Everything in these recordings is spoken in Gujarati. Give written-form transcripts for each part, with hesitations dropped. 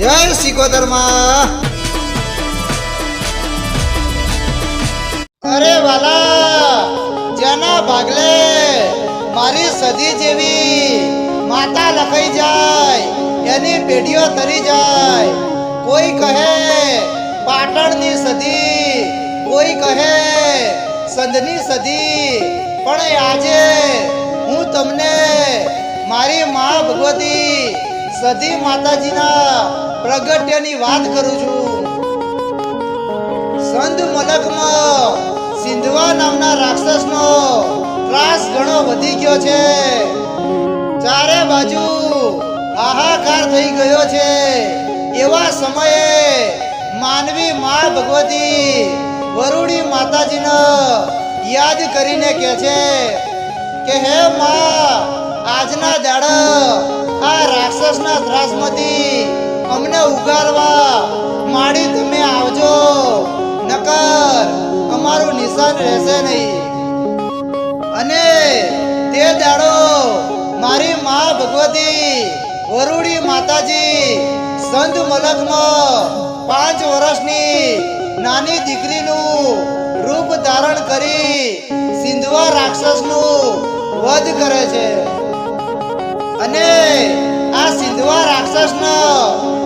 જય સિકોતરમાં. અરે વાલા, જેના ભાગલે મારી સદી જેવી માતા લખાઈ જાય એની પેઢીઓ તરી જાય. કોઈ કહે પાટણની સદી, કોઈ કહે સંધની સદી, પણ આજે હું તમને મારી મા ભગવતી સદી માતાજીના પ્રગટ્યની વાત કરું છું. સંધ મલકમાં સિંધવા નામના રાક્ષસનો ત્રાસ ઘણો વધી ગયો છે. ચારે બાજુ હાહાકાર થઈ ગયો છે. એવા સમયે માનવી મા ભગવતી વરુડી માતાજીને યાદ કરીને કહે છે કે હે મા, આજના દાડા આ રાક્ષસના ત્રાસમાંથી અમને ઉગારવા માડી તમે આવજો, નકર અમારું નિશાન રહેશે નહીં. અને તે દાડો મારી મા ભગવતી વરુડી માતાજી સંત મલકમાં 5 વર્ષની નાની દીકરીનું રૂપ ધારણ કરી સિંધવા રાક્ષસનું વધ કરે છે. અને આ સિંધવા રાક્ષસનો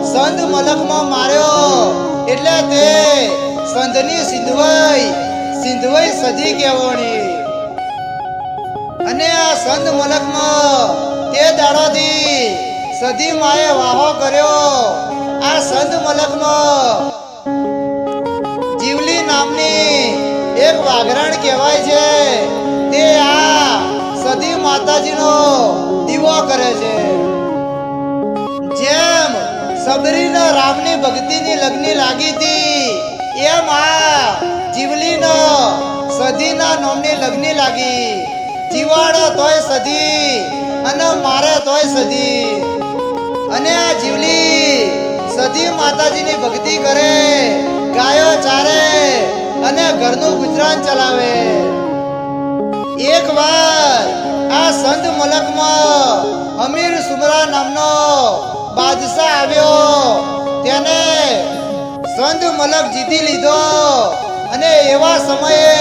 સંધ મલકમાં માર્યો એટલે તે સંધની સિંધવાઈ સદી કહેવાની. અને આ સંધ મલકમાં તે દાડોથી સદી માએ વાહો કર્યો. આ સંધ મલકમાં જીવલી નામની એક વાઘરણ કહેવાય છે. તે આ સદી માતાજીનો દીવો કરે છે. જેમ સબરીના રામની ભક્તિની લગ્ની લાગી હતી, એમ આ જીવલીનો સદીના નામની લગ્ની લાગી. જીવાડો તોય સદી અને મારે તોય સદી. અને આ જીવલી સદી માતાજીની ભક્તિ કરે, ગાયો ચારે અને ઘરનું ગુજરાન ચલાવે. એક વાર આ સંત મલકમાં અમીર સુમરા નામનો બાદશાહ આવ્યો. તેને સંત મલક જીતી લીધો. અને એવા સમયે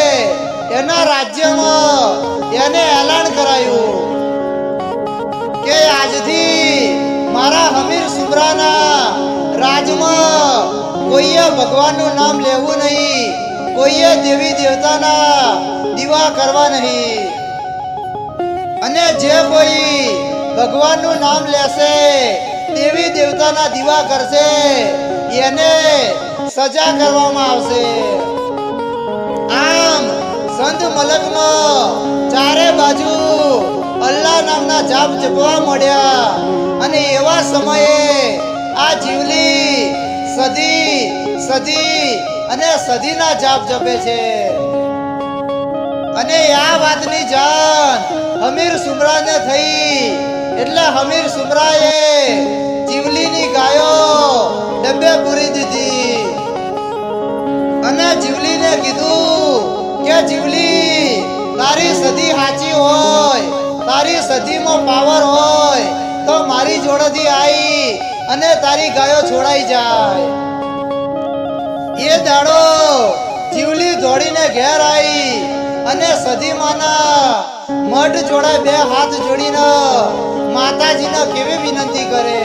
એના રાજ્યમાં એને એલાન કરાયું કે આજથી મારા અમીર સુમરાના રાજમાં કોઈએ ભગવાનનું નામ લેવું નહીં, કોઈએ દેવી દેવતાના દીવા કરવા નહીં. અને જે કોઈ ભગવાનનું નામ લેશે, દેવી દેવતાના દીવા કરશે, એને સજા કરવામાં આવશે. આમ સંત મલકમાં ચારે બાજુ અલ્લાહ નામના જાપ જપવા મળ્યા. અને એવા સમયે આ જીવલી સદી અને સદીના જાપ જપે છે. અને આ વાતની જાણ અમીર સુમરાને થઈ એટલે અમીર સુમરાએ જીવલીની ગાયો ડબ્બે પૂરી દીધી. અને જીવલીને કીધું કે જીવલી, તારી સદી સાચી હોય, તારી સદીમાં પાવર હોય તો મારી જોડેથી આવી અને તારી ગાયો છોડાઈ જાય. એ દાડો જીવલી દોડીને ઘેર આવી અને સદીમાના મઢ જોડે 2 હાથ જોડીને માતાજીને કેવી વિનંતી કરે,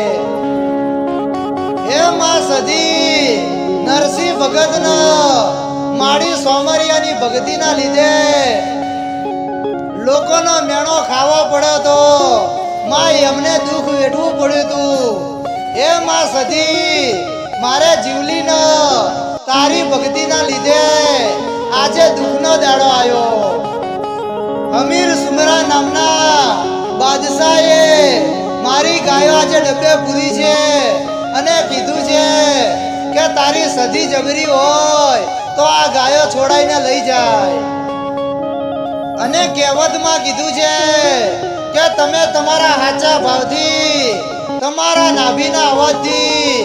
હે માં સદી, નરસિંહ ભગતને માડી સોમરિયાની ભક્તિના લીધે લોકોનો મેણો ખાવો પડ્યો તો માં એમને દુઃખ વેઠવું પડ્યું હતું. હે માં સદી, મારે જીવલીને તારી ભક્તિના લીધે આજે દુઃખનો દાડો આવ્યો. અમીર સુમરા નામના બાદશાહે મારી ગાયો આજે ડબ્બે પૂરી છે અને કીધું છે કે તારી સદી જબરી હોય તો આ ગાયો છોડાઈને લઈ જાય. અને કહેવતમાં કીધું છે કે તમે તમારા સાચા ભાવથી, તમારા નાભીના અવાજથી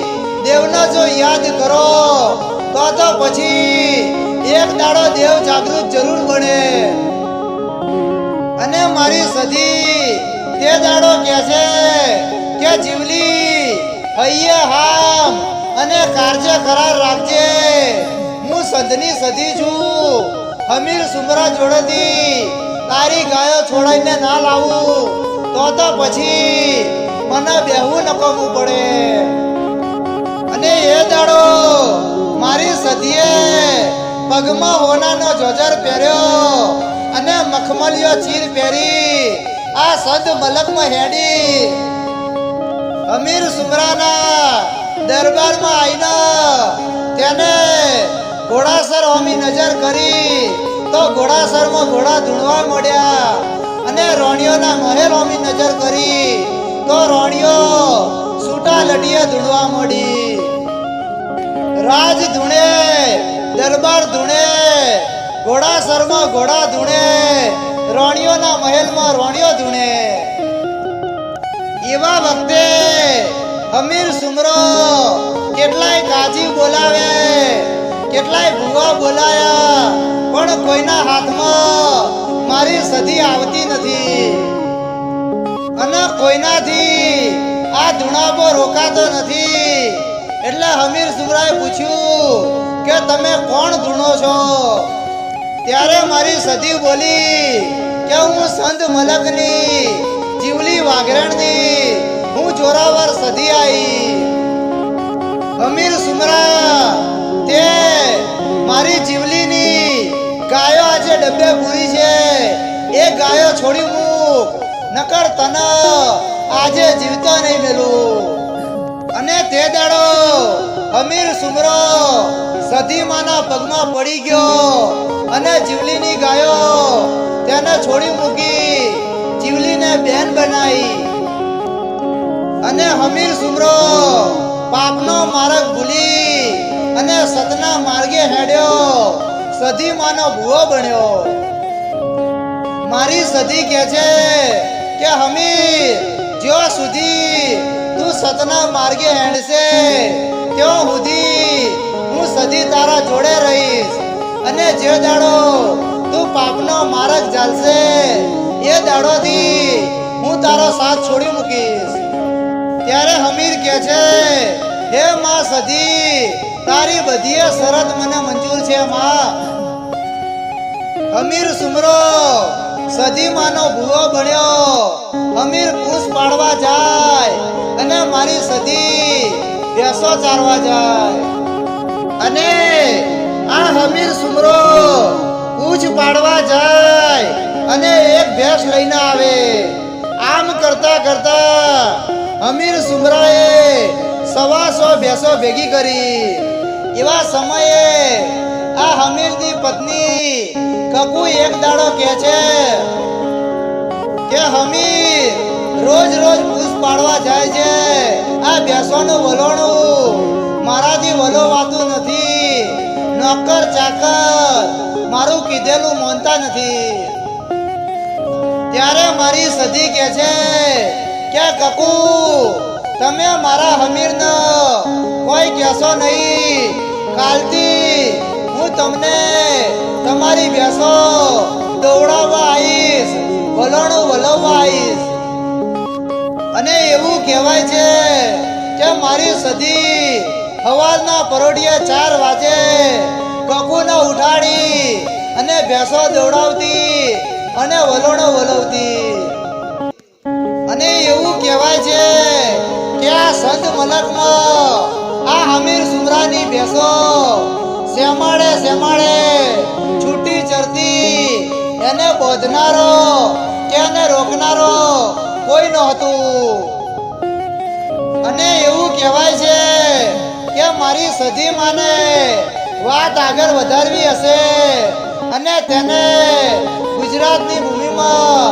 દેવને જો યાદ કરો તો પછી એક દાડો દેવ જાગૃત જરૂર બને. અને મારી સદી તે દાડો કહે છે કે જીવલી હૈયે હામ અને કારજે કરાર રાખજે. હું સંતની સધી છું. હમીર સુમરા જોડેથી તારી ગાયો છોડાઈને ના લાવું તો પછી મને બેહવું નકમવું પડે. અને એ દાડો મારી સધીએ પગમાં હોનાનો જોજર પહેર્યો અને મખમલિયો ચીર પહેરી આ સંત મલકમાં હેડી અમીર સુમરાના દરબારમાં આવીને તેને ઘોડાસર હોમી નજર કરી તો ઘોડાસરમાં ઘોડા ધૂણવા મળ્યા અને રોણીઓના મહેલ હોમી નજર કરી તો રોણીઓ સૂટા લડીએ ધૂણવા મળી. રાજ ધૂણે, દરબાર ધૂણે, ઘોડાસરમાં ઘોડા ધૂણે, રોણીઓના મહેલમાં રોણીઓ ધૂણે. એવા વખતે હમીર સુમરો કેટલાય કાજી બોલાવે, કેટલાય ભૂવા બોલાયા, પણ કોઈના હાથમાં મારી સધી આવતી નથી અને કોઈનાથી આ ધૂણાબો રોકાતો નથી. એટલે હમીર સુમરાએ પૂછ્યું કે તમે કોણ ધૂણો છો? ત્યારે મારી સધી બોલી કે હું સંત મલકની જીવલી વાઘરણની હું જોરાવર સધી આવી. હમીર સુમરા તે મારી જીવલીની ગાયો આજે ડબ્બે પૂરી છે, એ ગાયો છોડી મૂક, નકર તને આજે જીવતો નહીં મેલું. અને તે દાડો હમીર સુમરો સધીમાના પગમાં પડી ગયો અને જીવલીની ગાયો તેને છોડી મૂકી, જીવલીને બેન બનાવી. અને હમીર સુમરો પાપનો માર્ગ ભૂલી અને સતના માર્ગે હેડ્યો, સધીમાનો ભૂવો બન્યો. મારી સધી કહે છે કે હમીર, જ્યાં સુધી તું સતના માર્ગે હેડશે ત્યાં સુધી હું સધી તારા જોડે રહીશ, અને જે દાડો તું પાપનો માર્ગ ચાલશે એ દાડોથી હું તારો સાથ છોડી મૂકીશ. ત્યારે હમીર કહે છે, હે માં સધી, તારી બધી શરત મને મંજૂર છે માં. હમીર સુમરો સધી માનો ભૂવો બન્યો. હમીર પૂછ પાડવા જાય અને મારી સધી ભેંસો ચારવા જાય. અને આ હમીર સુમરો પૂછ પાડવા જાય અને એક ભેંસ લઈને આવે. આમ કરતા કરતા હમીર સુમરાએ 100 ભેંસો ભેગી કરી. એવા સમયે આ હમીરની પત્ની કકુ એક દાડો કહે છે કે હમીર રોજ રોજ પૂછ પાડવા જાય છે, આ ભેંસોનું વલોણું મારાથી વલોવાતું નથી, નોકર ચાકર મારું કીધેલું માનતા નથી. ત્યારે મારી સધી કહે છે કે કકુ, તમે મારા હમીરને કોઈ કહેશો નહીં, કાલથી હું તમને તમારી ભેંસો દોડાવવા આવીશ, વલોણું વલોવવા આવીશ. અને એવું કહેવાય છે કે મારી સધી સવારના પરોઢિયે 4 વાગે કકુને ઉઠાડી અને ભેંસો દોડાવતી અને વલોણો વલોવતી. અને એવું કહેવાય છે કે આ સંત મલકમાં આ હમીર સુમરાની ભેંસો શેમાડે શેમાડે છૂટી ચરતી, એને બોધનારો કે એને રોકનારો કોઈ નહોતું. અને એવું કહેવાય છે કે મારી સધી માને વાત આગળ વધારવી હશે અને તેને ગુજરાતની ભૂમિમાં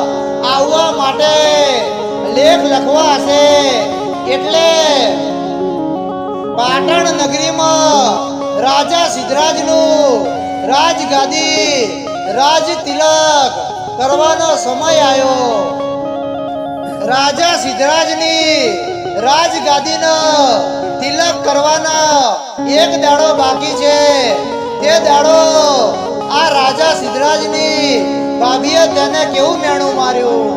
આવવા માટે લેખ લખવા હશે, એટલે પાટણ નગરીમાં રાજા સિદ્ધરાજનું રાજગાદી રાજ તિલક કરવાનો સમય આવ્યો. રાજા સિદ્ધરાજની રાજગાદીનો તિલક કરવાના એક દાડો બાકી છે. તે દાડો આ રાજા સિદ્ધરાજની ભાભીએ તેને કેવું મેણું માર્યું.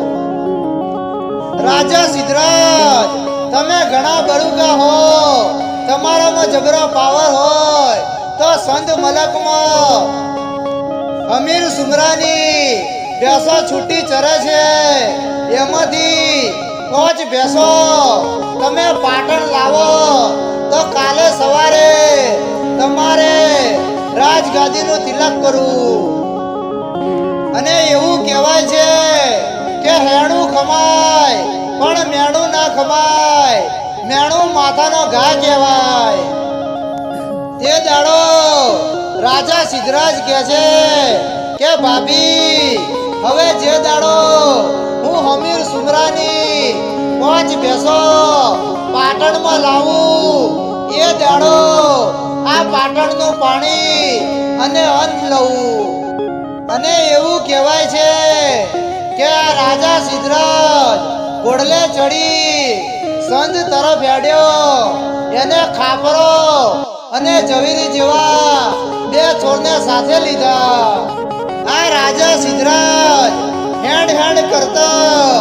રાજા સિદ્ધરાજ તમે ઘણા બરુકા હો, તમારામાં જબરો પાવર હોય તો સંત મલકમાં અમીર સુમરાની ભેંસો છૂટી ચરે છે, એમાંથી 5 ભેંસો તમે પાટણ લાવો તો કાલે સવારે તમારે રાજગાદીનું તિલક કરવું. અને એવું કહેવાય છે કે હેણું ખમાય પણ મેણું ના ખમાય, મેણું માથાનો ઘા કહેવાય. તે દાડો રાજા સિદ્ધરાજ કહે છે કે ભાભી, હવે જે દાડો હું હમીર સુમરાની 5 ભેંસો પાટણમાં લાવું એ દાડો આ પાટણનું પાણી અને અન્ન લઉં. અને એવું કહેવાય છે કે આ રાજા સિદ્ધરાજ ઘોડલે ચડી સંત તરફ હેડ્યો, એને ખાપરો અને ઝવેરી જેવા 2 છોડને સાથે લીધા. આ રાજા સિદ્ધરાજ હેડ હેડ કરતા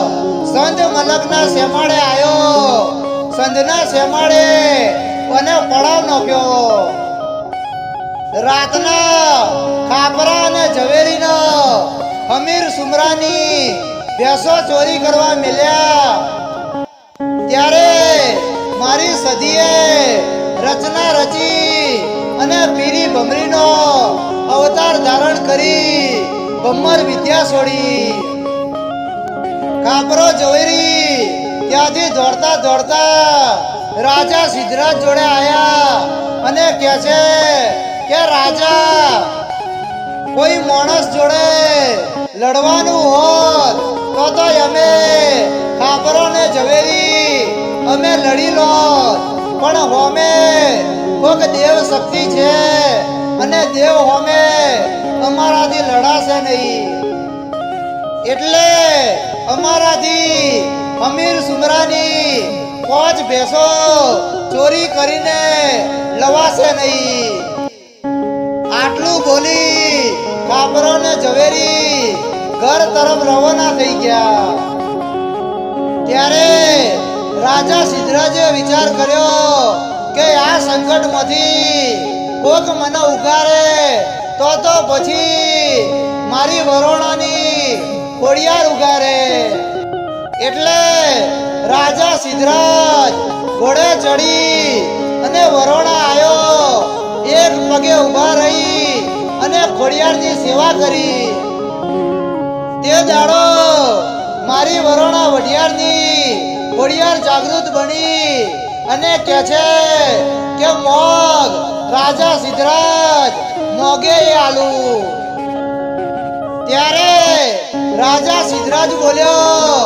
સંત મલકના શેમાડે આવ્યો. સંતના શેમાડે અને પડાવ નાખ્યો. રાતના ખાપરા અને ઝવેરીના હમીર સુમરાની ભેંસો ચોરી કરવા મળ્યા. ત્યારે મારી સદીએ રચના રચી અને પીરી ભમરીનો અવતાર ધારણ કરી ભમ્મર વિદ્યા છોડી. ખાપરો ઝવેરી ત્યાંથી દોડતા દોડતા રાજા સિદ્ધરાજ જોડે આયા અને કહે છે કે રાજા, કોઈ માણસ જોડે લડવાનું હોત તો અમે ખાપરો ને ઝવેરી અમે લડી લોત, પણ હોમે કોક દેવ શક્તિ છે અને દેવ હોમે અમારાથી લડાશે નહીં. એટલે અમારાથી અમીર સુમરાની 5 ભેંસો ચોરી કરીને લવાશે નહીં. આટલું બોલી ખાપરો ને ઝવેરી ઘર તરફ રવાના થઈ ગયા. ત્યારે રાજા સિદ્ધરાજે વિચાર કર્યો કે આ સંકટમાંથી કોક મને ઉગારે તો પછી મારી વરોણાની ખોડિયાર ઉગારે. એટલે રાજા સિદ્ધરાજ ઘોડે ચડી અને વરોણા આવ્યો. એક પગે ઊભા રહી અને ખોડિયારની સેવા કરી. તે દાડો મારી વરોણા વઢિયારની ખોડિયાર જાગૃત બની અને કહે છે કે મોગ રાજા સિદ્ધરાજ મોગે આલુ. ત્યારે રાજા સિદ્ધરાજ બોલ્યો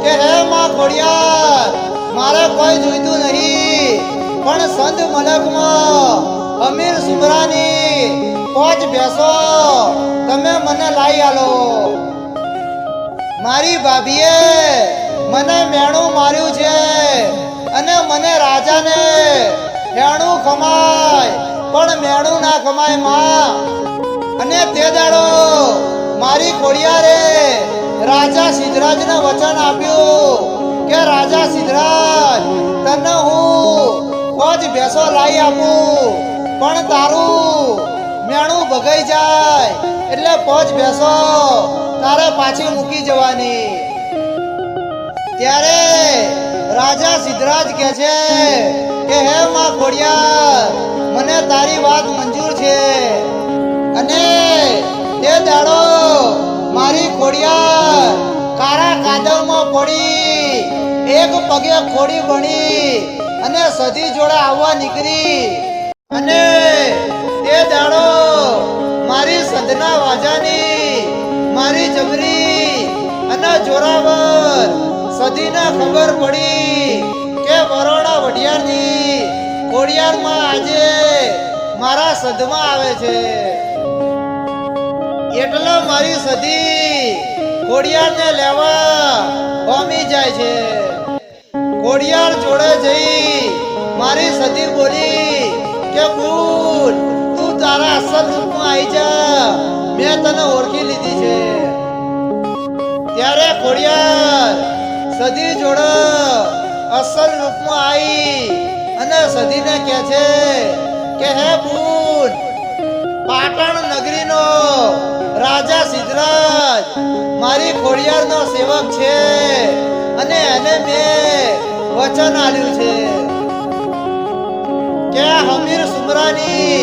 કે હે માં ખોડિયાર, મારે કોઈ જોઈતું નહીં, પણ સંત મલકમાં અમીર સુમરાની 5 ભેંસો તમે મને લાવી આલો. મારી ભાભીએ મને મેણું માર્યું છે અને મને રાજાને હેણું ખમાય પણ મેણું ના ખમાય માં. અને તે દાડો મારી ખોડિયારે રાજા સિદ્ધરાજને વચન આપ્યું કે રાજા સિદ્ધરાજ, તને હું 5 ભેંસો લાવી આપું, પણ તારું મેણું ભગાઈ જાય એટલે 5 ભેંસો તારે પાછી મૂકી જવાની. ત્યારે રાજા સિદ્ધરાજ કહે છે કે હે માં ખોડિયાર, મને તારી વાત મંજૂર છે. અને તે દાડો મારી ખોડિયાર કારા કાદવમાં પડી એક પગે ખોડી બની અને સધી જોડે આવવા નીકળી. અને તે દાડો મારી સદના વાજાની મારી જબરી અને જોરાવર સદીને ખબર પડી કે વરોણા વઢિયારની ખોડિયારમાં આજે મારા સદમાં આવે છે. એટલે મારી સદી ખોડિયારને લેવા હોમી જાય છે. ખોડિયાર જોડે જઈ મારી સદી બોલી કે ભૂલ, તું તારા અસલ રૂપમાં આવી જા, મેં તને ઓળખી લીધી છે. ત્યારે ખોડિયાર સદી જોડે અસલ રૂપમાં આવી અને સધીને કહે છે કે હે બુન, પાટણ નગરીનો રાજા સિદ્ધરાજ મારી ખોડિયારનો સેવક છે અને એને મેં વચન આપ્યું છે કે હમીર સુમરાની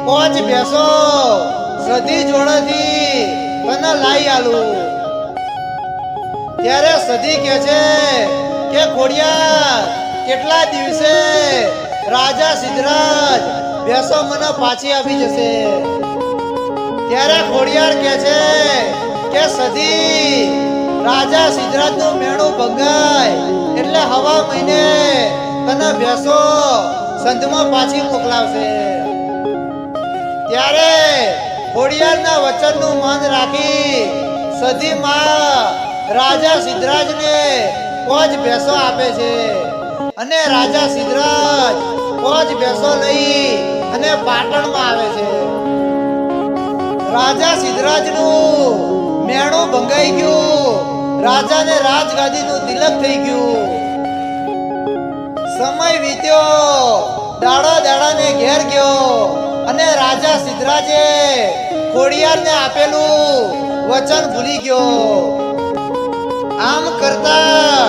5 ભેંસો સધી જોડેથી તને લાઈ આલું. ત્યારે સધી કહે છે કે ખોડિયાર, કેટલા દિવસે રાજા સિદ્ધરાજ ભેંસો મને પાછી આપી જશે? ત્યારે ખોડિયાર કહે છે કે સધી, રાજા સિદ્ધરાજનું મેણું ભંગાય એટલે હવા મહિને તને ભેંસો સંધમાં પાછી મોકલાવશે. ત્યારે ખોડિયારના વચનનું માન રાખી સધી માં રાજા સિદ્ધરાજને 5 ભેંસો આપે છે અને રાજા સિદ્ધરાજ 5 ભેંસો લઈ અને પાટણમાં આવે છે. રાજા સિદ્ધરાજનું મેણું ભંગાઈ ગયું, રાજાને રાજગાદીનું તિલક થઈ ગયું. સમય વીત્યો, દાડો દાડાને ઘેર ગયો અને રાજા સિદ્ધરાજે ખોડિયારને આપેલું વચન ભૂલી ગયો. આમ કરતા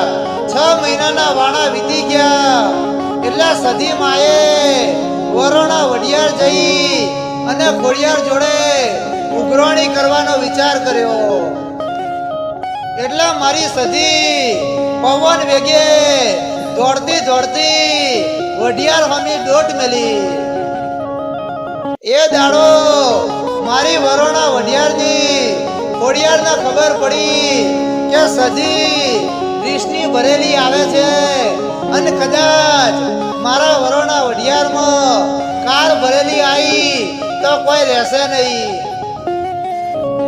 6 મહિનાના વાણા વીતી ગયા એટલે સધી માએ વરોણા વડિયાર જઈ અને ખોડિયાર જોડે ઉઘરાણી કરવાનો વિચાર કર્યો. એટલે મારી સધી પવન વેગે દોડતી દોડતી વડિયાર હમી દોટ મેલી. એ દાડો મારી વરોણા વડિયારની ખોડિયારને ખબર પડી કે સધી રીસની ભરેલી આવે છે અને કદાચ મારા વરોણા વડિયારમાં કાર ભરેલી આવી તો કોઈ રહેશે નહીં.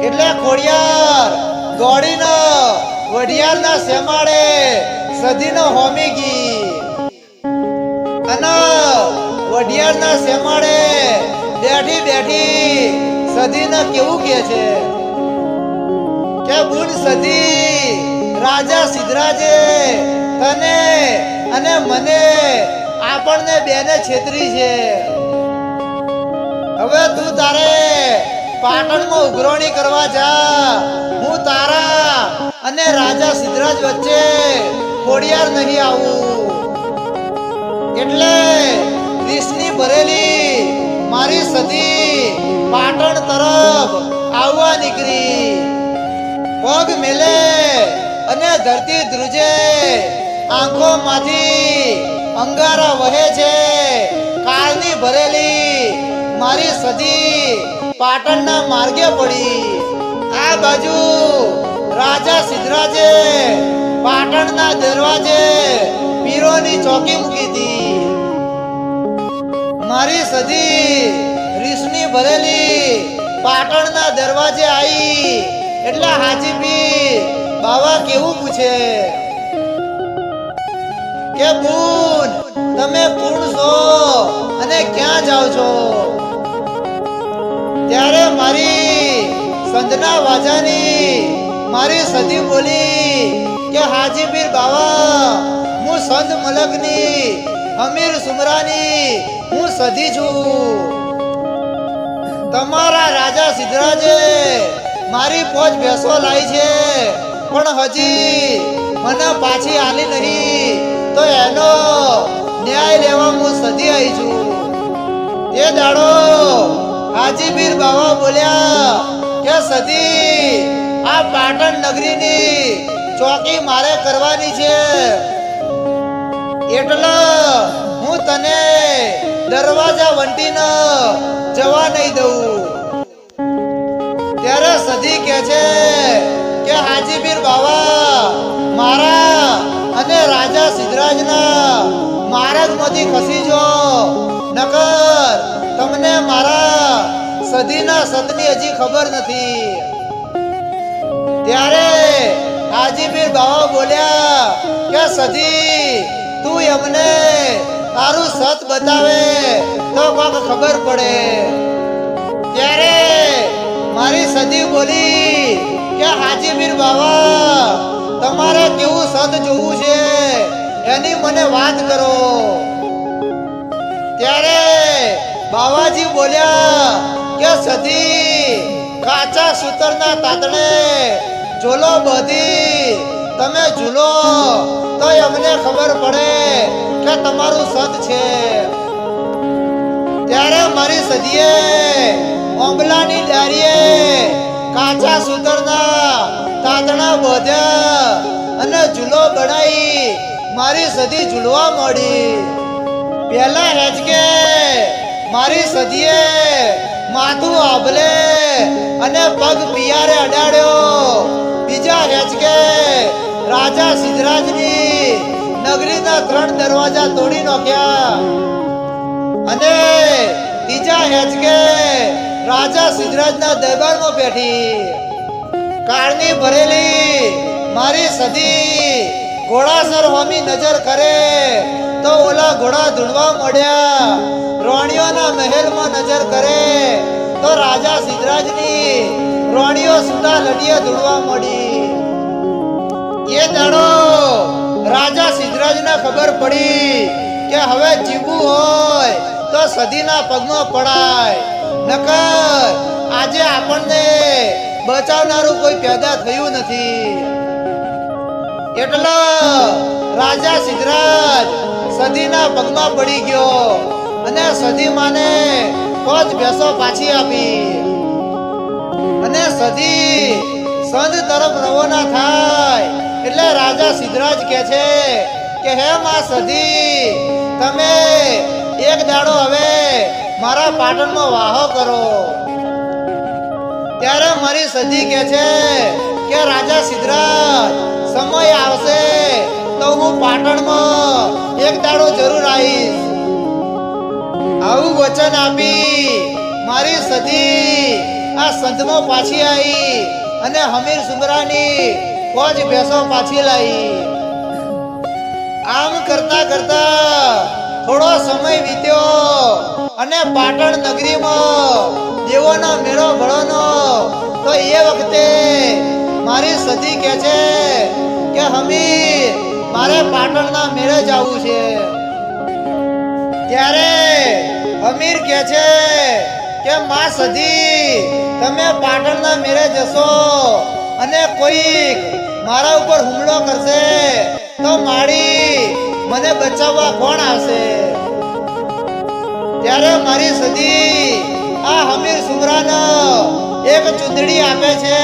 એટલે ખોડિયાર દોડીને વડિયારના સેમાડે સધીને હોમી ગઈ અને વડિયારના સેમાડે બેઠી બેઠી સધીને કેવું કહે છે કે બુન સધી, રાજા સિદ્ધરાજે તને અને મને આપણને બેને છેતરી છે. હવે તું તારે પાટણમાં ઉઘરાણી કરવા જા. હું તારા અને રાજા સિદ્ધરાજ વચ્ચે ખોડિયાર નહીં આવું. એટલે રીસની ભરેલી મારી સધી પાટણ તરફ આવવા નીકળી. પગ મેલે અને ધરતી ધ્રુજે, આંખોમાંથી અંગારા વહે છે. કાળની ભરેલી મારી સધી પાટણના માર્ગે પડી. આ બાજુ રાજા સિદ્ધરાજે પાટણના દરવાજે પીરોની ચોકી મૂકી હતી. મારી સધી રીસની ભરેલી પાટણના દરવાજે આવી એટલે હાજી પીર બાવા કેવું પૂછે કે બુન, તમે કોણ છો અને ક્યાં જાઓ છો? ત્યારે મારી સંધના વાજાની મારી સધી બોલી કે હાજી પીર બાવા, હું સંધ મલકની અમીર સુમરાની હું સધી છું. તમારા રાજા સિદ્ધરાજે મારી 5 ભેંસો લાવી છે પણ હજી મને પાછી આલી નહીં, તો એનો ન્યાય લેવા હું સધી આવી છું. તે દાડો હાજી પીર બાવા બોલ્યા કે સધી, આ પાટણ નગરીની ચોકી મારે કરવાની છે એટલે હું તને દરવાજા વંટીને જવા નહીં દઉં. ત્યારે સધી કહે છે કે હાજી પીર બાવા, મારા અને રાજા સિદ્ધરાજના માર્ગમાંથી ખસી જો, નકર તમને મારા સધીના સતની હજી ખબર નથી. ત્યારે હાજી પીર બાવા બોલ્યા કે સધી, તું એમને તારું સત બતાવે તો કોક ખબર પડે. ત્યારે મારી સધી બોલી કે હાજી પીર બાવા, તમારે કેવું સત જોવું છે એની મને વાત કરો. ત્યારે બાવાજી બોલ્યા કે સધી કાચા સૂતરના તાતણે ઝોલો બધી તમે ઝૂલો તો અમને ખબર પડે કે તમારું સત છે. ત્યારે મારી સદીએ ઓંબલાની ડારીએ કાચા સૂતરના તાતણા બોધ્યા અને ઝૂલો બનાવી મારી સદી ઝૂલવા મળી. પેલા હેચકે મારી સદીએ માથું આભલે અને પગ પિયારે અડાડ્યો. બીજા હેચકે રાજા સિદ્ધરાજની નગરીના 3 દરવાજા તોડી નાખ્યા અને ત્રીજા હેચકે રાજા સિદ્ધરાજના દરબારમાં બેઠી. કાળની ભરેલી મારી સદી ઘોડાસર હોમી નજર કરે તો ઓલા ઘોડા ધૂળવા મળ્યા. રોણીઓના મહેલમાં નજર કરે તો રાજા સિદ્ધરાજની રોણીઓ સુટા લડીએ ધૂળવા મળી. એ દાડો રાજા સિદ્ધરાજને ખબર પડી કે હવે જીવવું હોય તો સદીના પગમાં પડાય, નકર આજે આપણને બચાવનારું કોઈ પેદા થયું નથી. એટલે રાજા સિદ્ધરાજ સદીના પગમાં પડી ગયો અને સદી માને 5 ભેંસો પાછી આપી. અને સદી સંધ તરફ રવાના થાય એટલે રાજા સિદ્ધરાજ કહે છે કે હે માં સદી, તમે એક દાડો હવે મારા પાટણમાં વાહો કરો. ત્યારે મારી સદી કહે છે કે રાજા સિદ્ધરાજ, સમય આવશે તો હું પાટણમાં એક દાડો જરૂર આવીશ. આવું વચન આપી મારી સદી આ સંધમાં પાછી આવી અને હમીર સુમરાની 5 ભેંસો પાછી લાવી. આમ કરતા કરતા થોડો સમય વીત્યો અને પાટણ નગરીમાં દેવોનો મેળો ભળોનો. તો એ વખતે મારી સદી કહે છે કે હમીર, મારે પાટણના મેળે જવું છે. ત્યારે હમીર કહે છે કે માં સદી, તમે પાટણના મેળે જશો અને કોઈક મારા ઉપર હુમલો કરશે તો મારી મને બચાવવા કોણ આવશે? ત્યારે મારી સદી આ હમીર સુમરાને એક ચૂંદડી આપે છે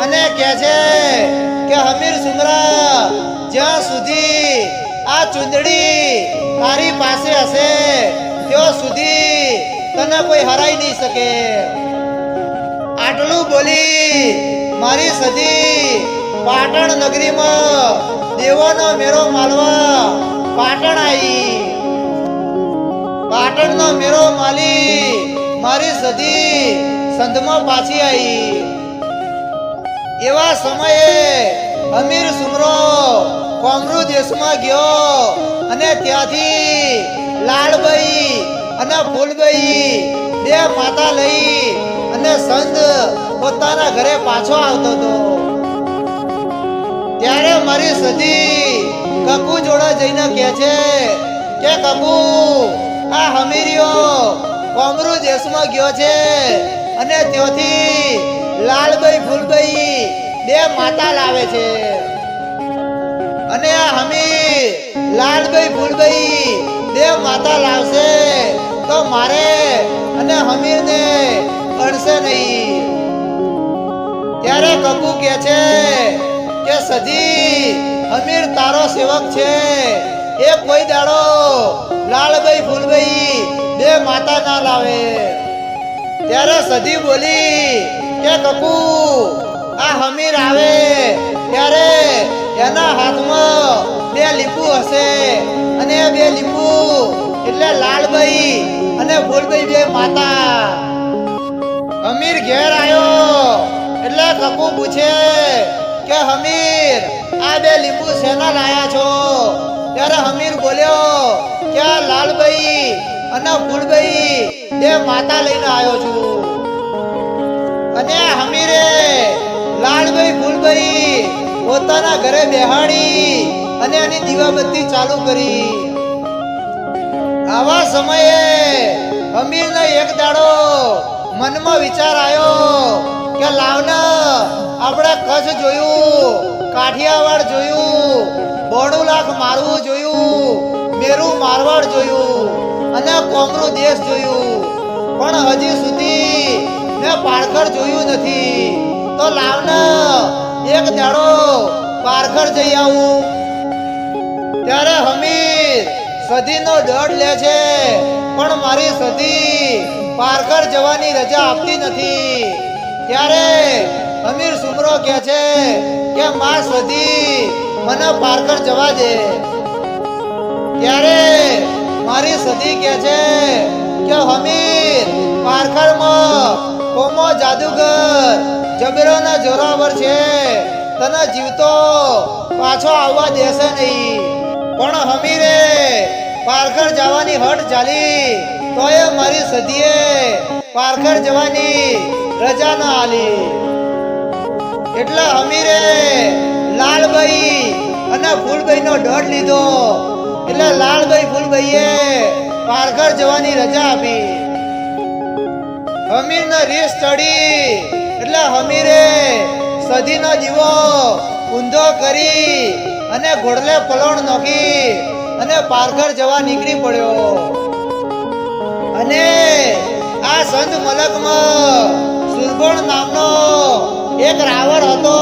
અને કહે છે કે હમીર સુમરા, જ્યાં સુધી આ ચૂંદડી તારી પાસે હશે ત્યાં સુધી તને કોઈ હરાઈ નહીં શકે. આટલું બોલી મારી સદી પાટણ નગરીમાં દેવોનો મેળો માલવા પાટણ આવી. પાટણનો મેળો માલી મારી સદી સંધમાં પાછી આવી. એવા સમયે હમીર સુમરો કોમરૂ દેશમાં ગયો અને ત્યાંથી લાલબાઈ અને ફૂલબાઈ 2 માતા લઈ અને સંધ પોતાના ઘરે પાછો આવતો હતો. ત્યારે મારી સદી કકુ જોડે જઈને કહે છે કે કકુ, આ હમીરિયો કોમરૂ દેશમાં ગયો છે અને ત્યાંથી લાલબાઈ ફૂલબાઈ 2 માતા લાવે છે અને આ હમીર લાલબાઈ ફૂલબાઈ 2 માતા લાવશે તો મારે અને હમીરને અડશે નહીં. ત્યારે કકુ કહે છે કે સજી, હમીર તારો સેવક છે, એ કોઈ દાડો લાલબાઈ ફૂલબાઈ 2 માતા ના લાવે. ત્યારે સદી બોલી કે કકુ, આ હમીર આવે ત્યારે એના હાથમાં 2 લીંબુ હશે અને 2 લીંબુ એટલે લાલબાઈ અને ફૂલબાઈ 2 માતા. હમીર ઘેર આવ્યો એટલે કકુ પૂછે કે હમીર, આ 2 લીંબુ શેના લાયા છો? ત્યારે હમીર બોલ્યો કે આ લાલબાઈ અને ફૂલબાઈ 2 માતા લઈને આવ્યો છું. અને હમીરે લાલબાઈ ફૂલબાઈ પોતાના ઘરે બેહાડી અને એની દીવાબત્તી ચાલુ કરી. આવા સમયે અમીરને એક દાડો મનમાં વિચાર આવ્યો કે લાવને આપણે કચ્છ જોયું, કાઠિયાવાડ જોયું, 92 લાખ મારવું જોયું, મેરું મારવાડ જોયું અને કોમરૂ દેશ જોયું, પણ હજી સુધી મેં પારખર જોયું નથી. તો લાવને એક દાડો પારખર જઈ આવું. ત્યારે હમીર સધીનો દોડ લે છે, પણ મારી સધી પારખર જવાની રજા આપતી નથી. ત્યારે અમીર સુમરો કહે છે કે માં સધી મને પારખર જવા દે. ત્યારે મારી સધી કહે છે કે હમીર પારખરમાં કોમો જાદુગર જબરોના જોરાવર છે, તને જીવતો પાછો આવવા દેશે નહીં. પણ હમીરે પારખર જવાની હટ ચાલી, તોય મારી સધીએ પારખર જવાની રજા ન આલી. એટલે હમીરે લાલભાઈ અને ફૂલભાઈનો દોડ લીધો. એટલે લાલભાઈ ફૂલભાઈએ પારખર જવાની રજા આપી. હમીરને રીસ ચડી એટલે હમીરે સધીનો દીવો ઊંધો કરી અને ઘોડલે પલોણ નોખી અને પારખર જવા નીકળી પડ્યો. અને આ સંત મલકમાં સુરભણ નામનો એક રાવણ હતો.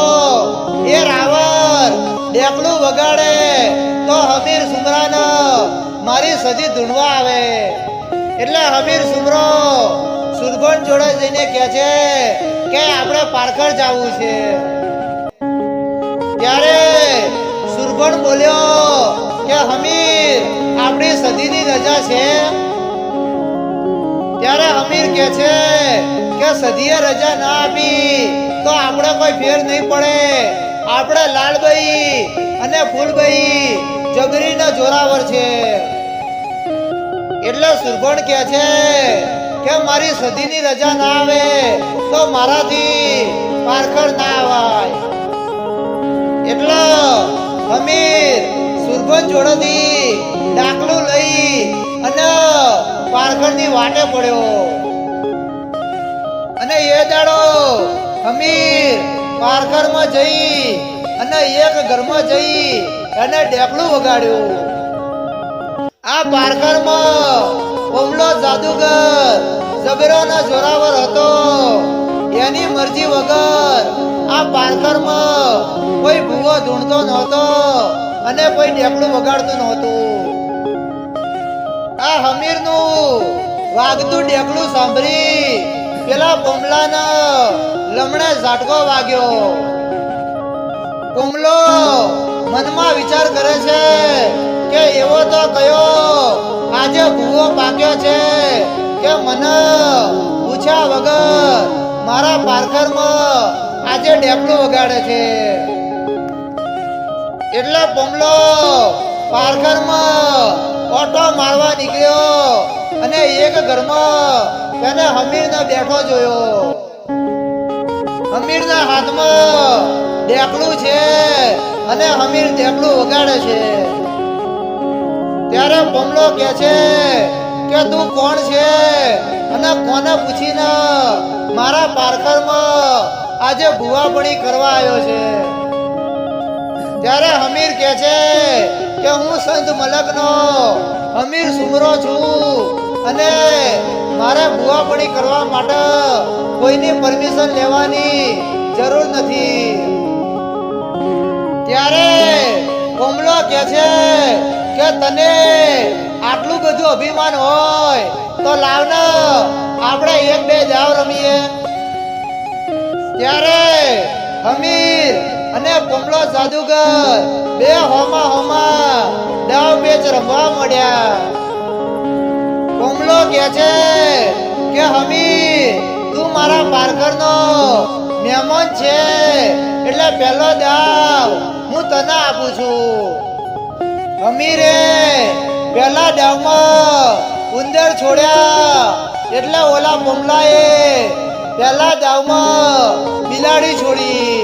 એ રાવણ ડેકલું વગાડે તો હમીર સુમરાને મારી સધી ધૂણવા આવે. એટલે હમીર સુમરો સુરભણ જોડે જઈને કહે છે કે આપણે પારખર જવું છે. ત્યારે સુરભણ બોલ્યો કે હમીર આપણી સધીની રજા છે. ત્યારે હમીર કહે છે કે સધીએ રજા ના આપી તો આપણે કોઈ ફેર નહીં પડે. આપણે લાલભાઈ અને ફૂલભાઈ જબરીના જોરાવર છે. એટલે સુરભણ કહે છે કે મારી સધીની રજા ના આવે તો મારાથી પારખર ના આવાય. એટલે હમીર સુરભણ જોડેથી ડાકલું લઈ અને પારખરની વાટે પડ્યો. અને એ દાડો હમીર પારખરમાં જઈ અને એક ઘરમાં જઈ અને ડેકલું વગાડ્યું. આ પારખરમાં કોમલો જાદુગર જબરોના જોરાવર હતો. એની મરજી વગર આ પારખરમાં કોઈ ભૂવો ધૂણતો નહોતો અને કોઈ ડેકલું વગાડતું નહોતું. આ હમીરનું વાગતું ડેકલું સાંભળી પેલા કોમલાના લમણે ઝાટકો વાગ્યો. કોમલો મનમાં વિચાર કરે છે કે એવો તો કયો આજે ભૂવો પાક્યો છે કે મને પૂછ્યા વગર મારા પારખરમાં આજે ડેકલું વગાડે છે. એટલે કોમલો પારખરમાં ઓટો મારવા નીકળ્યો અને એક ઘરમાં તેને હમીરને બેઠો જોયો. હમીરના હાથમાં ડેકલું છે અને હમીર ડેકલું વગાડે છે. ત્યારે કોમલો કહે છે કે તું કોણ છે અને કોને પૂછીને મારા પારખરમાં આજે ભુવાપણી કરવા આવ્યો છે. ત્યારે હમીર કહે છે કે હું સંત મલકનો હમીર સુમરો છું અને મારે ભુવાપણી કરવા માટે કોઈની પરમિશન લેવાની જરૂર નથી. ત્યારે કોમલો કહે છે કે તને આટલું બધું અભિમાન હોય તો લાવને આપણે એક બે દાવ રમીએ. ત્યારે હમીર અને કોમલો જાદુગર બે હોમા દાવ પેચ રમવા મળ્યા. કોમલો કહે છે કે હમીર તું મારા પારખરનો મહેમાન છે એટલે પહેલો દાવ હું તને આપું છું. હમીરે પહેલા દાવમાં ઉંદર છોડ્યા એટલે ઓલા કોમલાએ પહેલા દાવમાં બિલાડી છોડી.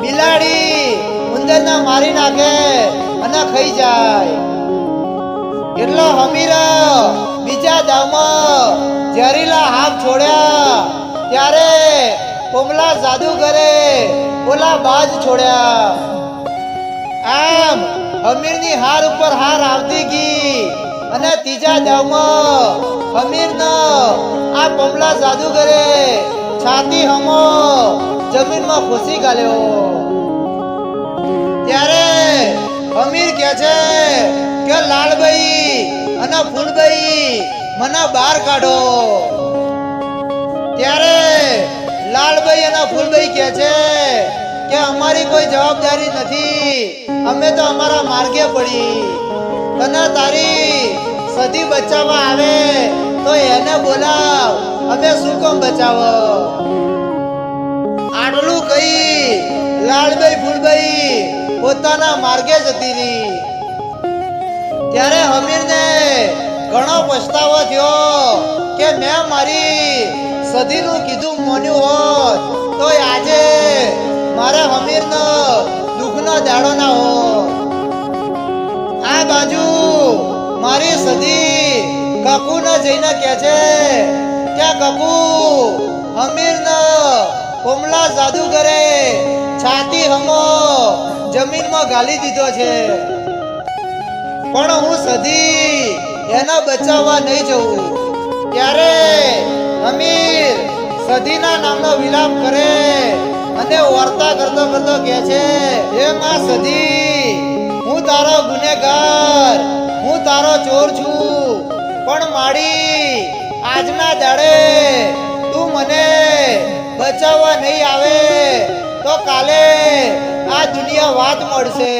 બિલાડી ઉંદરને મારી નાખે અને ખાઈ જાય. એટલે હમીર બીજા દાવમાં ઝેરીલા હાથ છોડ્યા ત્યારે પોમલા જાદુગરે ઓલા બાજ છોડ્યા. આમ હમીરની હાર ઉપર હાર આવતી ગઈ અને ત્રીજા દાવમાં હમીરનો આ પોમલા જાદુગરે છાતી હમો જમીનમાં ખુશી ગાલ્યો. ત્યારે હમીર કહે છે કે લાલભાઈ અને ફૂલભાઈ મને બહાર કાઢો. ત્યારે લાલભાઈ અને ફૂલભાઈ કહે છે કે અમારી કોઈ જવાબદારી નથી, અમે તો અમારા માર્ગે પડી. તને તારી સદી બચાવવા આવે તો એને બોલાવ, અમે શું કામ બચાવો. આટલું કહી લાલભાઈ ફૂલભાઈ પોતાના માર્ગે જતી રહી. ત્યારે હમીરને ઘણો પછતાવો થયો કે મેં મારી સદીનું કીધું માન્યું હોત તો આજે મારે હમીરનો દુઃખનો દાડો ના હોત. આ બાજુ મારી સદી કકુને જઈને કહે છે કે કકુ, હમીરને પોમલા જાદુગરે છાતી હમો જમીનમાં ગાલી દીધો છે, પણ હું સદી એને બચાવવા નહીં જવું. ત્યારે હમીર સદીના નામનો વિલાપ કરે અને વાર્તા કરતો કરતો કહે છે, હે માં સદી, હું તારો ગુનેગાર, હું તારો ચોર છું, પણ માડી આજના દાડે તું મને બચાવવા નહીં આવે તો કાલે આ દુનિયા વાત મળશે.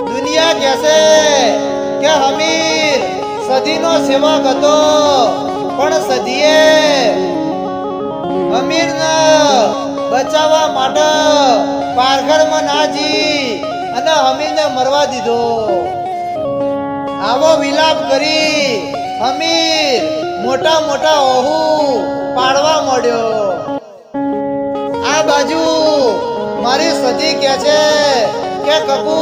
દુનિયા કહેશે કે હમીર સદીનો સેવક હતો, પણ સદીએ હમીરને બચાવવા માટે પારઘરમાં ના જી અને હમીરને મરવા દીધો. આવો વિલાપ કરી હમીર મોટા મોટા ઓહુ પાડવા માંડ્યો. આ બાજુ મારી સદી કહે છે કે કકુ,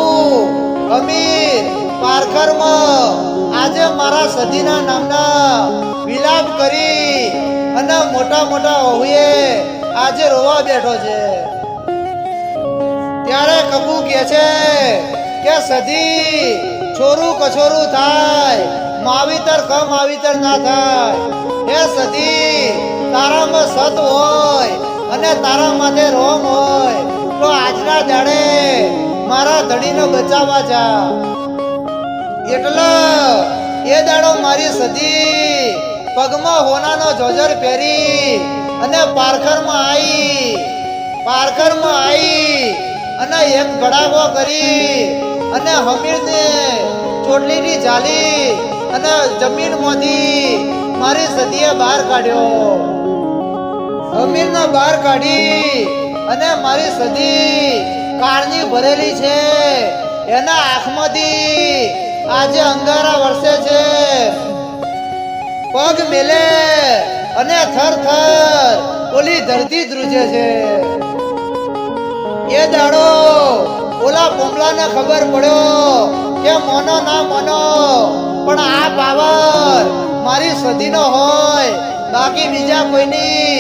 હમીર પારઘરમાં આજે મારા સદીના નામના વિલાપ કરી અને મોટા મોટા ઓહુએ આજે રોવા બેઠો છે. ત્યારે કકુ કહે છે કે સદી છોરું કછોરું થાય, માવીતર કમ માવીતર ના થાય. હે સદી, તારામાં સત હોય અને તારા માથે રોમ હોય તો આજના દાડે મારા ધણીને બચાવવા જા. એટલે એ દાડો મારી સદી પગમાં હોનાનો જોજર પહેરી અને પારઘરમાં આવી અને એક ગડાગો કરી અને હમીરને ચોટલીની જાલી અને જમીનમાંથી મારી સદીએ બહાર કાઢ્યો. હમીરને બહાર કાઢી અને મારી સદી કાળની ભરેલી છે, એના આંખમાંથી આજે અંગારા વરસે છે. પગ મેલે અને થર થર ઓલી ધરતી ધ્રુજે છે. એ દાડો ઓલા પોમલાને ખબર પડ્યો કે મોનો ના મોનો, પણ આ પાવર મારી સદીનો હોય, બાકી બીજા કોઈની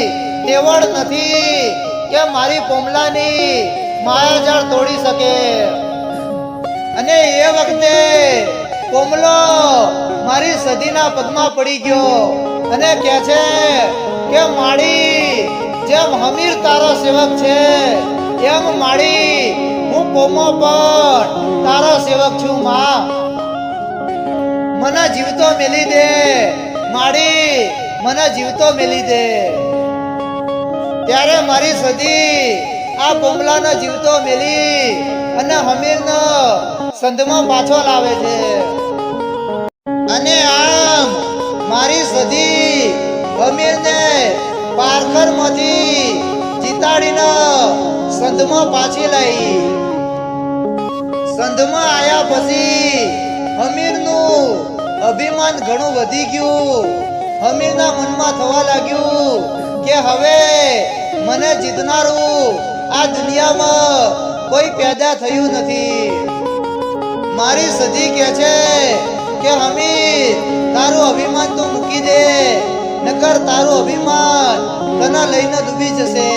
તેવડ નથી કે મારી પોમલાની માયાજાળ તોડી શકે. અને એ વખતે પોમલો મારી સદીના પગમાં પડી ગયો અને કહે છે કે માડી, જેમ હમીર તારો સેવક છે એમ માડી હું પોમો પણ તારો સેવક છું. માં, મને જીવતો મેલી દે માડી, મને જીવતો મેલી દે. ત્યારે મારી સદી આ પોમલાનો જીવતો મેલી અને હમીરનો સંધમાં પાછો લાવે છે. અને આમ મારી સદી હમીરને પારઘરમાંથી જીતાડીને સંધમાં પાછી લાવી. સંધમાં આયા પછી હમીરનું અભિમાન ઘણું વધી ગયું. હમીરના મનમાં થવા લાગ્યું કે હવે મને જીતનારું આ દુનિયામાં કોઈ પેદા થયું નથી. મારી સધી કહે છે કે હમીર, તારું અભિમાન તું મૂકી દે, નકર તારું અભિમાન તને લઈને ડૂબી જશે.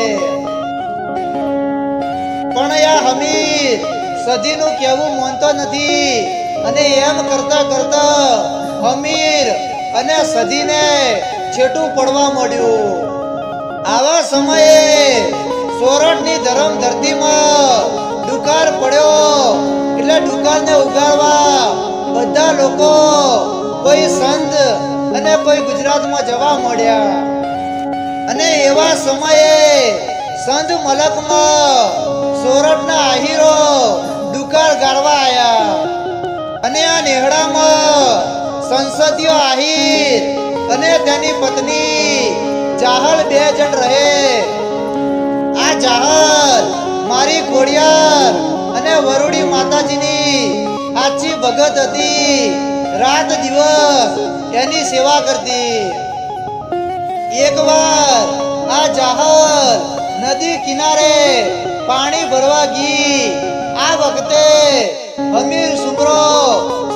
પણ યા હમીર સધીનું કહેવું માનતો નથી અને એમ કરતા કરતા હમીર અને સધીને છેટું પડવા માંડ્યું. આવા સમયે સોરઠની ધરમ ધરતીમાં દુકાળ પડ્યો એટલે દુકાળને ઉગાડવા બધા લોકો કોઈ સંત અને કોઈ ગુજરાતમાં જવા મળ્યા. અને એવા સમયે સંત મલકમાં સોરઠના આહીરો દુકાળ ગાળવા આયા. અને આ નેહડામાં સંસદીય આહીર અને તેની પત્ની જાહલ બે જણ રહે. આ જાહલ મારી ખોડિયાર અને વરુડી માતાજીની સાચી ભગત હતી. રાત દિવસ એની સેવા કરતી. એકવાર આ જાહલ નદી કિનારે પાણી ભરવા ગઈ. આ વખતે હમીર સુમરો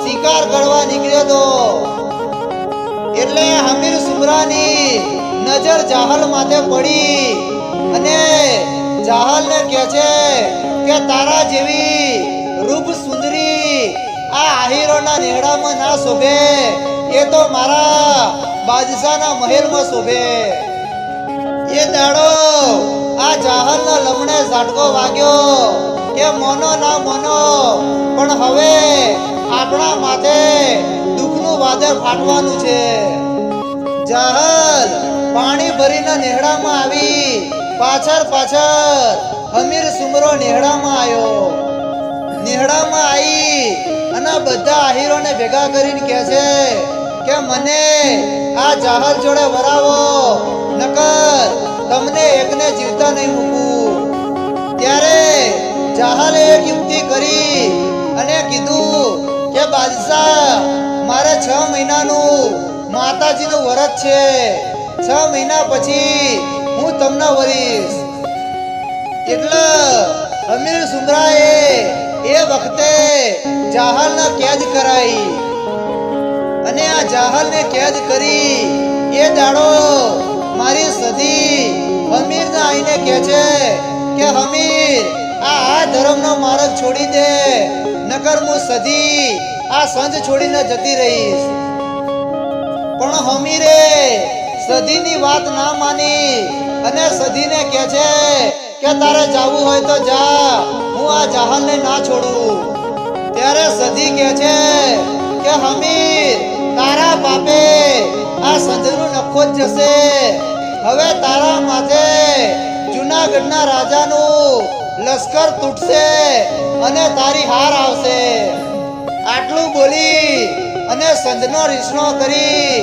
શિકાર કરવા નીકળ્યો હતો. એટલે હમીર સુમરાની નજર જાહલ માથે પડી અને જાહલને કહે છે કે તારા જેવી રૂપ સુંદરી આ આહીરોના નેહડામાં ના શોભે, એ તો મારા બાદશાહના મહેલમાં શોભે. એ દાડો આ જાહલના લમણે ઝાટકો વાગ્યો કે મોનો ના મોનો, પણ હવે આપણા માથે દુઃખનું વાદળ ફાટવાનું છે. જાહલ પાણી ભરીને નેહડામાં આવી. પાછળ પાછળ હમીર સુમરો નેહડામાં આવ્યો. નેહડામાં આવી અને બધા આહીરોને ભેગા કરીને કહે છે કે મને આ જાહલ જોડે વરાવો, નકર તમને એકને જીવતા નહીં મૂકું. ત્યારે જાહલે એક યુક્તિ કરી અને કીધું કે બાદશાહ, મારે 6 મહિનાનું માતાજીનું વ્રત છે. 6 મહિના પછી હું તમને વરીશ. એટલે હમીર સુમરાએ એ વખતે જાહલને કેદ કરાઈ. અને આ જાહલને કેદ કરી એ દાડો મારી સધી હમીરને આઈને કહે છે કે હમીર, આ ધર્મનો માર્ગ છોડી દે, નકર હું સધી આ સંત છોડીને જતી રહીશ. પણ હમીરે સધીની વાત ના માની અને સધીને કહે છે કે તારે જાવું હોય તો જા, હું આ જાહલને ના છોડું. ત્યારે સધી કહે છે કે હમીર, તારા બાપે આ સંતનું નખો જ જશે. હવે તારા માથે જૂનાગઢના રાજાનું લશ્કર તૂટશે અને તારી હાર આવશે. આટલું બોલી અને સંતનો રીસણો કરી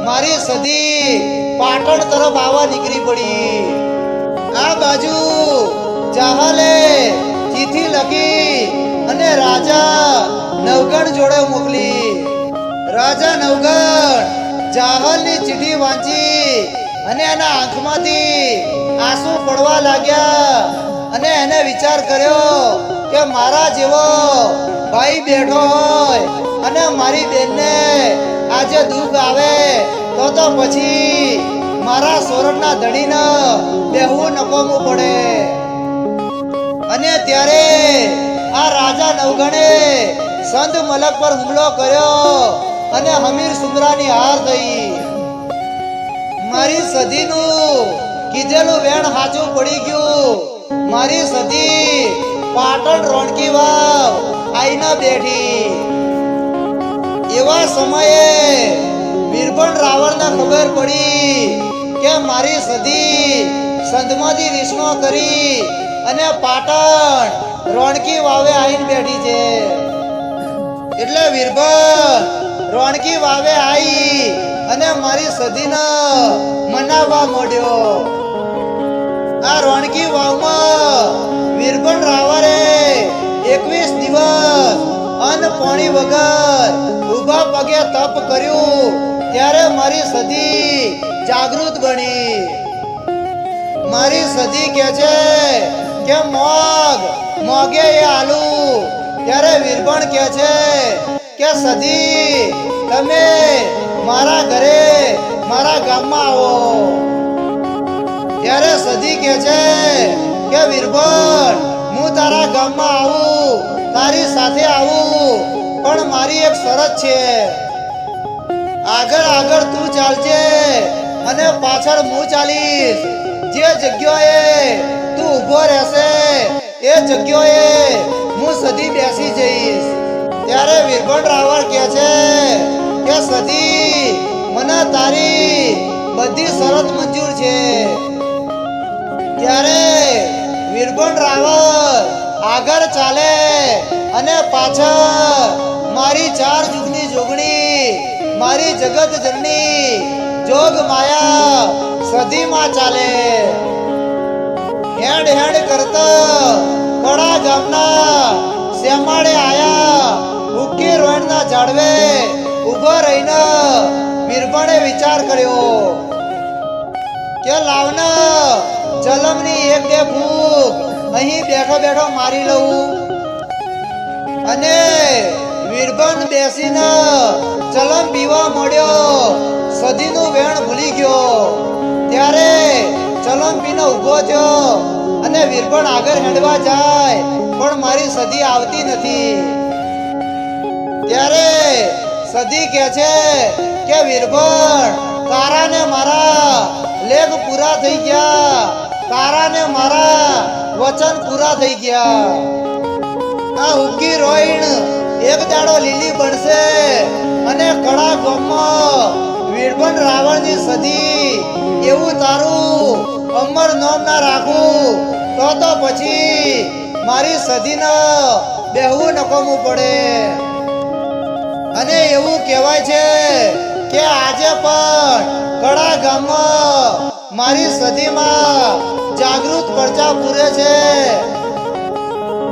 મારી સધી પાટણ તરફ આવવા નીકળી પડી. આ બાજુ જાહલે ચિઠ્ઠી લખી અને રાજા નવગણ જોડે મોકલી. રાજા નવગણ જાહલની ચિઠ્ઠી વાંચી અને એના આંખમાંથી આંસુ પડવા લાગ્યા. અને એને વિચાર કર્યો કે મારા જેવો ભાઈ બેઠો હોય અને મારી બેનને આજે દુઃખ આવે તો પછી મારા સોરઠના ધણીને બેહવું નકોમવું પડે. અને ત્યારે આ રાજા નવગણે સંત મલક પર હુમલો કર્યો અને હમીર સુમરાની હાર થઈ. મારી સધીનું કીધેલું વેણ હાચું પડી ગયું. મારી સધી પાટણ રોણકી વાવ આઈને બેઠી. એવા સમયે વીરભણ રાવણને ખબર પડી કે મારી સધી સંતમાંથી રીસણો કરી અને પાટણ રોણકી વાવે આવીને બેઠી છે. એટલે વીરભણ રોણકી વાવે આવી અને મારી સધીને મનાવવા માંડ્યો. આ રોણકી વાવમાં વીરભણ રાવરે 21 દિવસ અન્ન પાણી વગર ઊભા પગે તપ કર્યું. ત્યારે મારી સધી જાગૃત બની. મારી સધી કહે છે કે મોગ મોગે એ આલુ. ત્યારે વીરબણ કહે છે કે સધી તમે મારા ઘરે મારા ગામમાં આવો. ત્યારે સધી કહે છે કે વીરબણ હું તારા ગામમાં આવું, તારી સાથે આવું, પણ મારી એક શરત છે. આગળ આગળ તું ચાલજે અને પાછળ હું ચાલીશ. જે જગ્યાએ તું ઊભો રહેશે એ જગ્યાએ હું સધી બેસી જઈશ. ત્યારે વીરબણ રાવળ કહે છે કે સધી મને તારી બધી શરત મંજૂર છે. ત્યારે વીરબણ રાવળ આગળ ચાલે અને પાછળ મારી 4 જુગની જોગણી મારી જગત જનની જોગ માયા સધીમાં ચાલે. હેડ હેડ કરતા કડા ગામના શ્યામાળે આયા. ઉકી રોયણના ઝાડવે ઊભો રહીને વીરબણે વિચાર કર્યો કે લાવને ચલમની 1-2 ફૂંક અહીં બેઠો બેઠો મારી લઉં. અને વીરબણ બેસીને ચલમ પીવા મળ્યો. સધીનું વેણ ભૂલી ગયો. ત્યારે ચલમ પીને ઊભો થયો અને વીરબણ આગળ હેડવા જાય પણ મારી સધી આવતી નથી. ત્યારે સધી કહે છે કે વીરબણ તારા ને મારા લેખ પૂરા થઈ ગયા, તારા ને મારા વચન પૂરા થઈ ગયા. આ ઉકી રોઈણ એક દાડો લીલી બનશે અને કડા ગામમાં વીરબણ રાવણની સધી એવું તારું અમર નામ ના રાખું તો પછી મારી સધીને બેહવું નકમવું પડે. અને એવું કહેવાય છે કે આજે પણ કડા ગામમાં મારી સધીમાં જાગૃત પ્રજા પૂરે છે,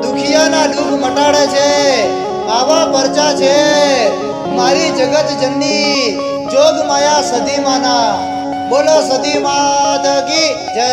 દુખિયાના દુઃખ મટાડે છે. આવા પ્રજા છે મારી જગત જનની જોગ માયા સધી માના. બોલો સધી માત કી જય.